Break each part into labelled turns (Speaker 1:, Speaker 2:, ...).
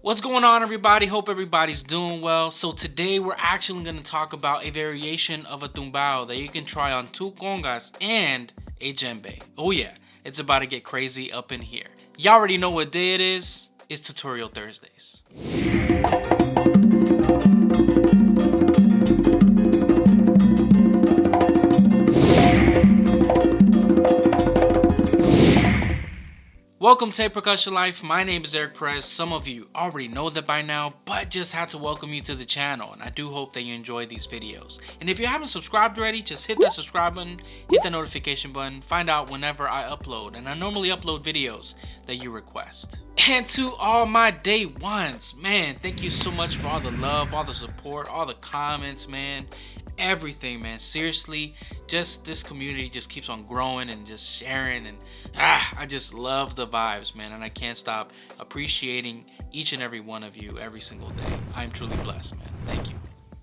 Speaker 1: What's going on, everybody? Hope everybody's doing well. So today we're actually going to talk about a variation of a tumbao that you can try on 2 congas and a djembe. Oh yeah, it's about to get crazy up in here. Y'all already know what day it is. It's Tutorial Thursdays. Welcome to Percussion Life. My name is Eric Perez. Some of you already know that by now, but just had to welcome you to the channel, and I do hope that you enjoy these videos. And if you haven't subscribed already, just hit that subscribe button, hit the notification button, find out whenever I upload. And I normally upload videos that you request. And to all my day ones, man, thank you so much for all the love, all the support, all the comments, man. Everything, man. Seriously, just this community just keeps on growing and just sharing, and I just love the vibes, man, and I can't stop appreciating each and every one of you every single day. I'm truly blessed, man. Thank you.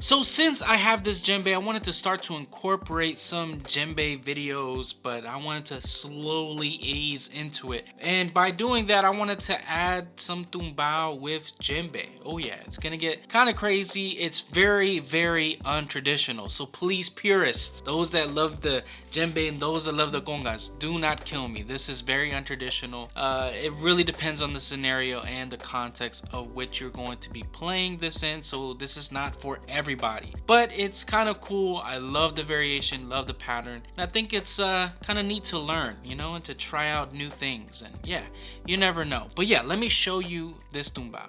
Speaker 1: So since I have this djembe, I wanted to start to incorporate some djembe videos, but I wanted to slowly ease into it. And by doing that, I wanted to add some tumbao with djembe. Oh yeah, it's gonna get kind of crazy. It's very, very untraditional. So please, purists, those that love the djembe and those that love the congas, do not kill me. This is very untraditional. It really depends on the scenario and the context of which you're going to be playing this in. So this is not for everybody, but it's kind of cool. I love the variation, love the pattern, and I think it's kind of neat to learn, you know, and to try out new things. And yeah, you never know. But yeah, let me show you this tumbao.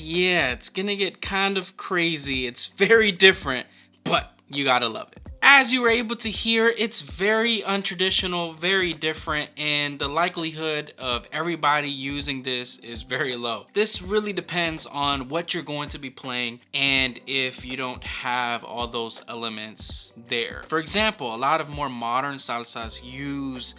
Speaker 1: Yeah, it's gonna get kind of crazy. It's very different, but you gotta love it. As you were able to hear, it's very untraditional, very different, and the likelihood of everybody using this is very low. This really depends on what you're going to be playing and if you don't have all those elements there. For example, a lot of more modern salsas use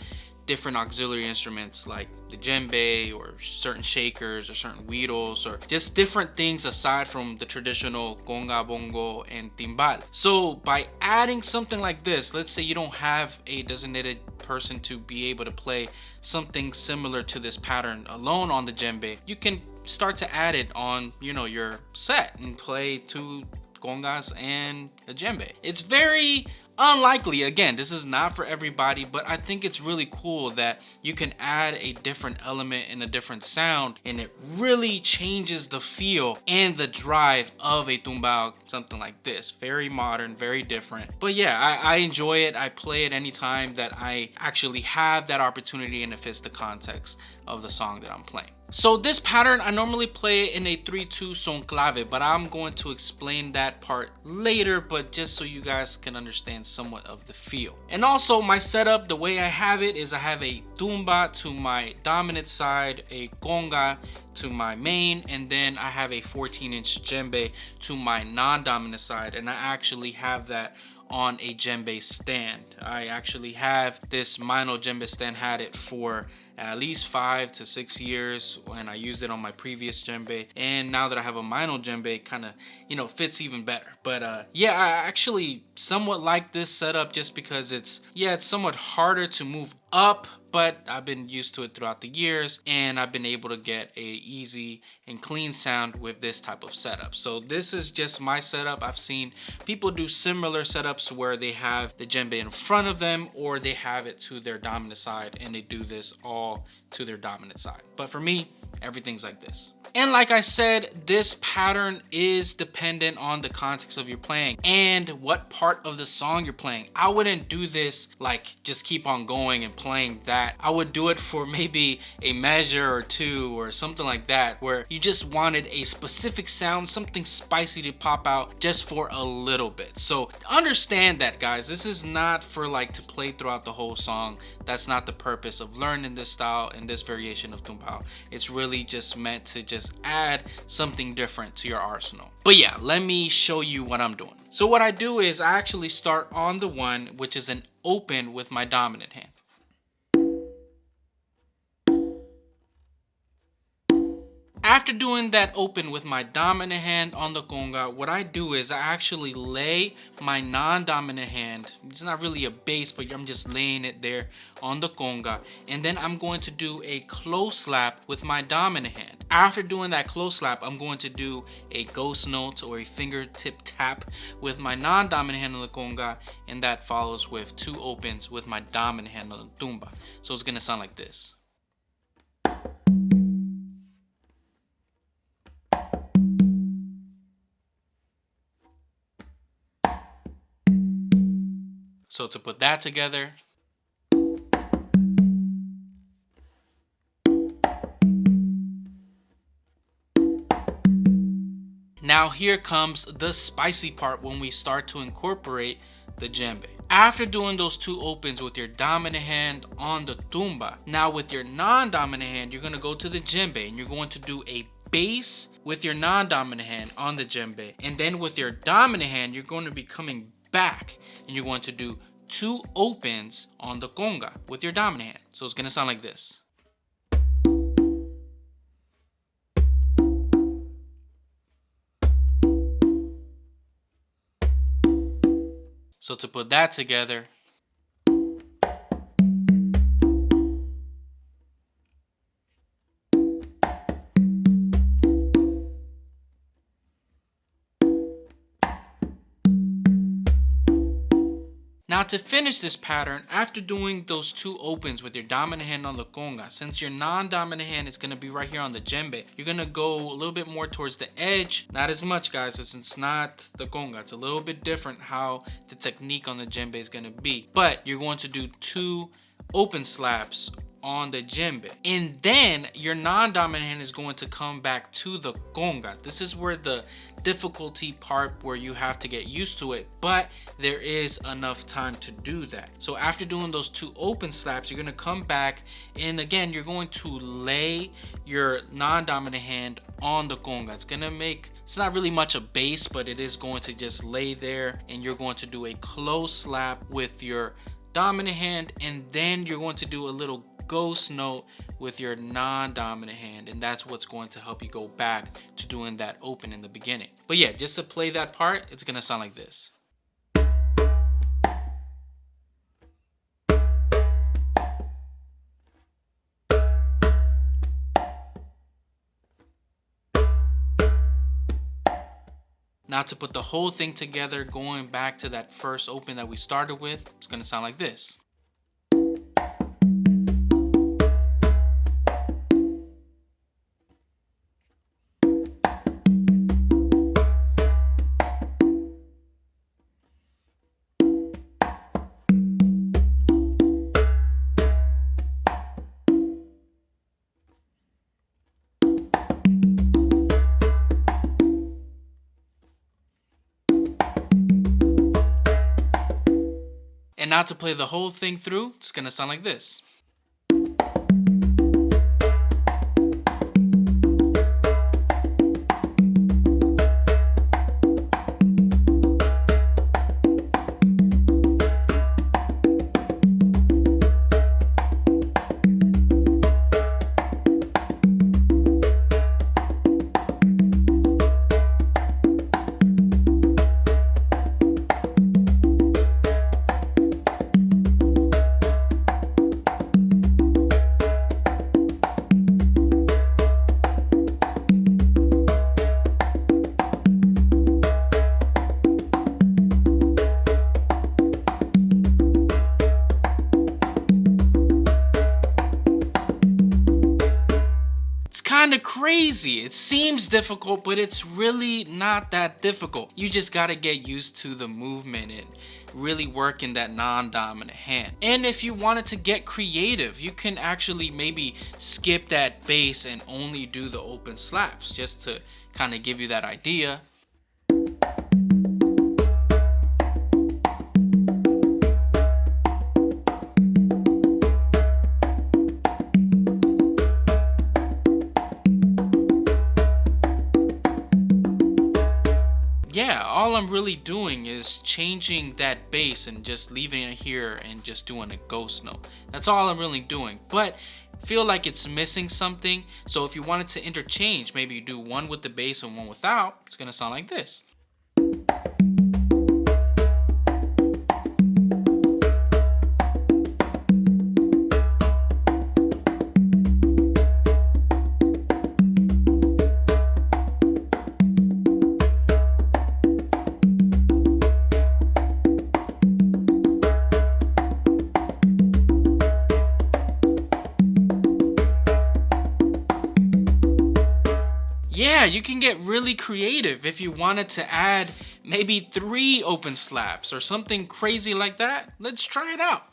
Speaker 1: different auxiliary instruments like the djembe or certain shakers or certain whittles or just different things aside from the traditional conga, bongo, and timbal. So by adding something like this, let's say you don't have a designated person to be able to play something similar to this pattern alone on the djembe, you can start to add it on, you know, your set and play 2 congas and a djembe. It's very unlikely. Again, this is not for everybody, but I think it's really cool that you can add a different element and a different sound, and it really changes the feel and the drive of a tumbao, something like this. Very modern, very different. But yeah, I enjoy it. I play it anytime that I actually have that opportunity and it fits the context of the song that I'm playing. So this pattern, I normally play in a 3-2 son clave, but I'm going to explain that part later, but just so you guys can understand somewhat of the feel. And also my setup, the way I have it is I have a tumba to my dominant side, a conga to my main, and then I have a 14-inch djembe to my non-dominant side, and I actually have that on a djembe stand. I actually have this Meinl djembe stand, had it for at least 5 to 6 years when I used it on my previous djembe, and now that I have a Meinl djembe, it kind of, you know, fits even better. But yeah, I actually somewhat like this setup just because it's somewhat harder to move up, but I've been used to it throughout the years, and I've been able to get a easy and clean sound with this type of setup. So this is just my setup. I've seen people do similar setups where they have the djembe in front of them, or they have it to their dominant side, and they do this all to their dominant side. But for me, everything's like this. And like I said, this pattern is dependent on the context of your playing and what part of the song you're playing. I wouldn't do this like just keep on going and playing that. I would do it for maybe a measure or two or something like that, where you just wanted a specific sound, something spicy to pop out just for a little bit. So understand that, guys, this is not for like to play throughout the whole song. That's not the purpose of learning this style and this variation of tumbao. It's really just meant to just add something different to your arsenal. But yeah, let me show you what I'm doing. So what I do is I actually start on the one which is an open with my dominant hand. After doing that open with my dominant hand on the conga, what I do is I actually lay my non-dominant hand, it's not really a bass, but I'm just laying it there on the conga, and then I'm going to do a close slap with my dominant hand. After doing that close slap, I'm going to do a ghost note or a fingertip tap with my non-dominant hand on the conga, and that follows with 2 opens with my dominant hand on the tumba. So it's going to sound like this. So to put that together, now here comes the spicy part when we start to incorporate the djembe. After doing those 2 opens with your dominant hand on the tumba, now with your non-dominant hand, you're going to go to the djembe and you're going to do a bass with your non-dominant hand on the djembe. And then with your dominant hand, you're going to be coming back and you're going to do 2 opens on the conga with your dominant hand. So it's going to sound like this. So to put that together, now to finish this pattern, after doing those 2 opens with your dominant hand on the conga, since your non-dominant hand is going to be right here on the djembe, you're going to go a little bit more towards the edge. Not as much, guys, since it's not the conga. It's a little bit different how the technique on the djembe is going to be. But you're going to do 2 open slaps on the djembe, and then your non-dominant hand is going to come back to the conga. This is where the difficulty part, where you have to get used to it, but there is enough time to do that. So after doing those 2 open slaps, you're going to come back, and again you're going to lay your non-dominant hand on the conga. It's not really much a bass, but it is going to just lay there, and you're going to do a close slap with your dominant hand, and then you're going to do a little ghost note with your non-dominant hand, and that's what's going to help you go back to doing that open in the beginning. But yeah, just to play that part, it's gonna sound like this. Now to put the whole thing together, going back to that first open that we started with, it's gonna sound like this. And now to play the whole thing through, it's gonna sound like this. kind of crazy. It seems difficult, but it's really not that difficult. You just gotta get used to the movement and really work in that non-dominant hand. And if you wanted to get creative, you can actually maybe skip that bass and only do the open slaps, just to kind of give you that idea. Yeah, all I'm really doing is changing that bass and just leaving it here and just doing a ghost note. That's all I'm really doing, but feel like it's missing something. So if you wanted to interchange, maybe you do one with the bass and one without, it's gonna sound like this. Yeah, you can get really creative if you wanted to add maybe 3 open slaps or something crazy like that. Let's try it out.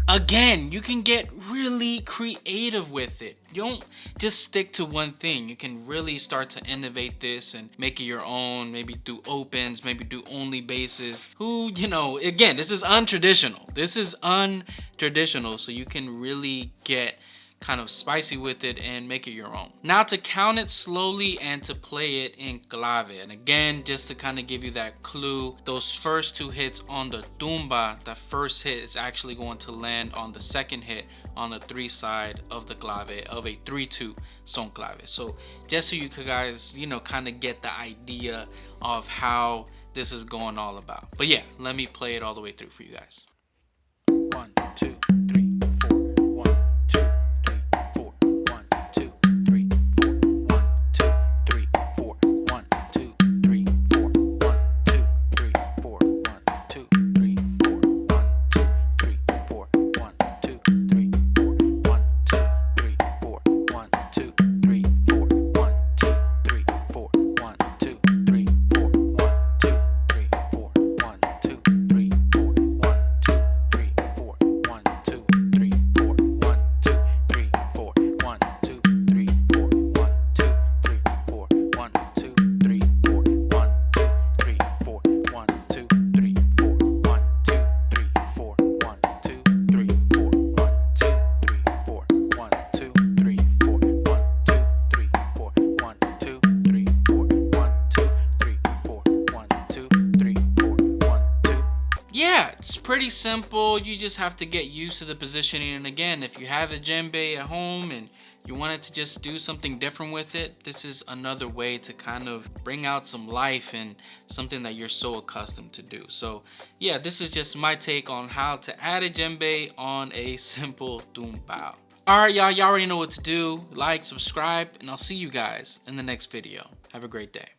Speaker 1: Again, you can get really creative with it. You don't just stick to one thing. You can really start to innovate this and make it your own. Maybe do opens, maybe do only basses. Again, this is untraditional. So you can really get kind of spicy with it and make it your own. Now to count it slowly and to play it in clave. And again, just to kind of give you that clue, those first 2 hits on the tumba, the first hit is actually going to land on the second hit on the 3 side of the clave of a 3-2 son clave. So just so you guys, kind of get the idea of how this is going all about. But yeah, let me play it all the way through for you guys. 1, 2, 3. Yeah, it's pretty simple. You just have to get used to the positioning. And again, if you have a djembe at home and you wanted to just do something different with it, this is another way to kind of bring out some life and something that you're so accustomed to do. So yeah, this is just my take on how to add a djembe on a simple tumbao. Alright y'all already know what to do. Like, subscribe, and I'll see you guys in the next video. Have a great day.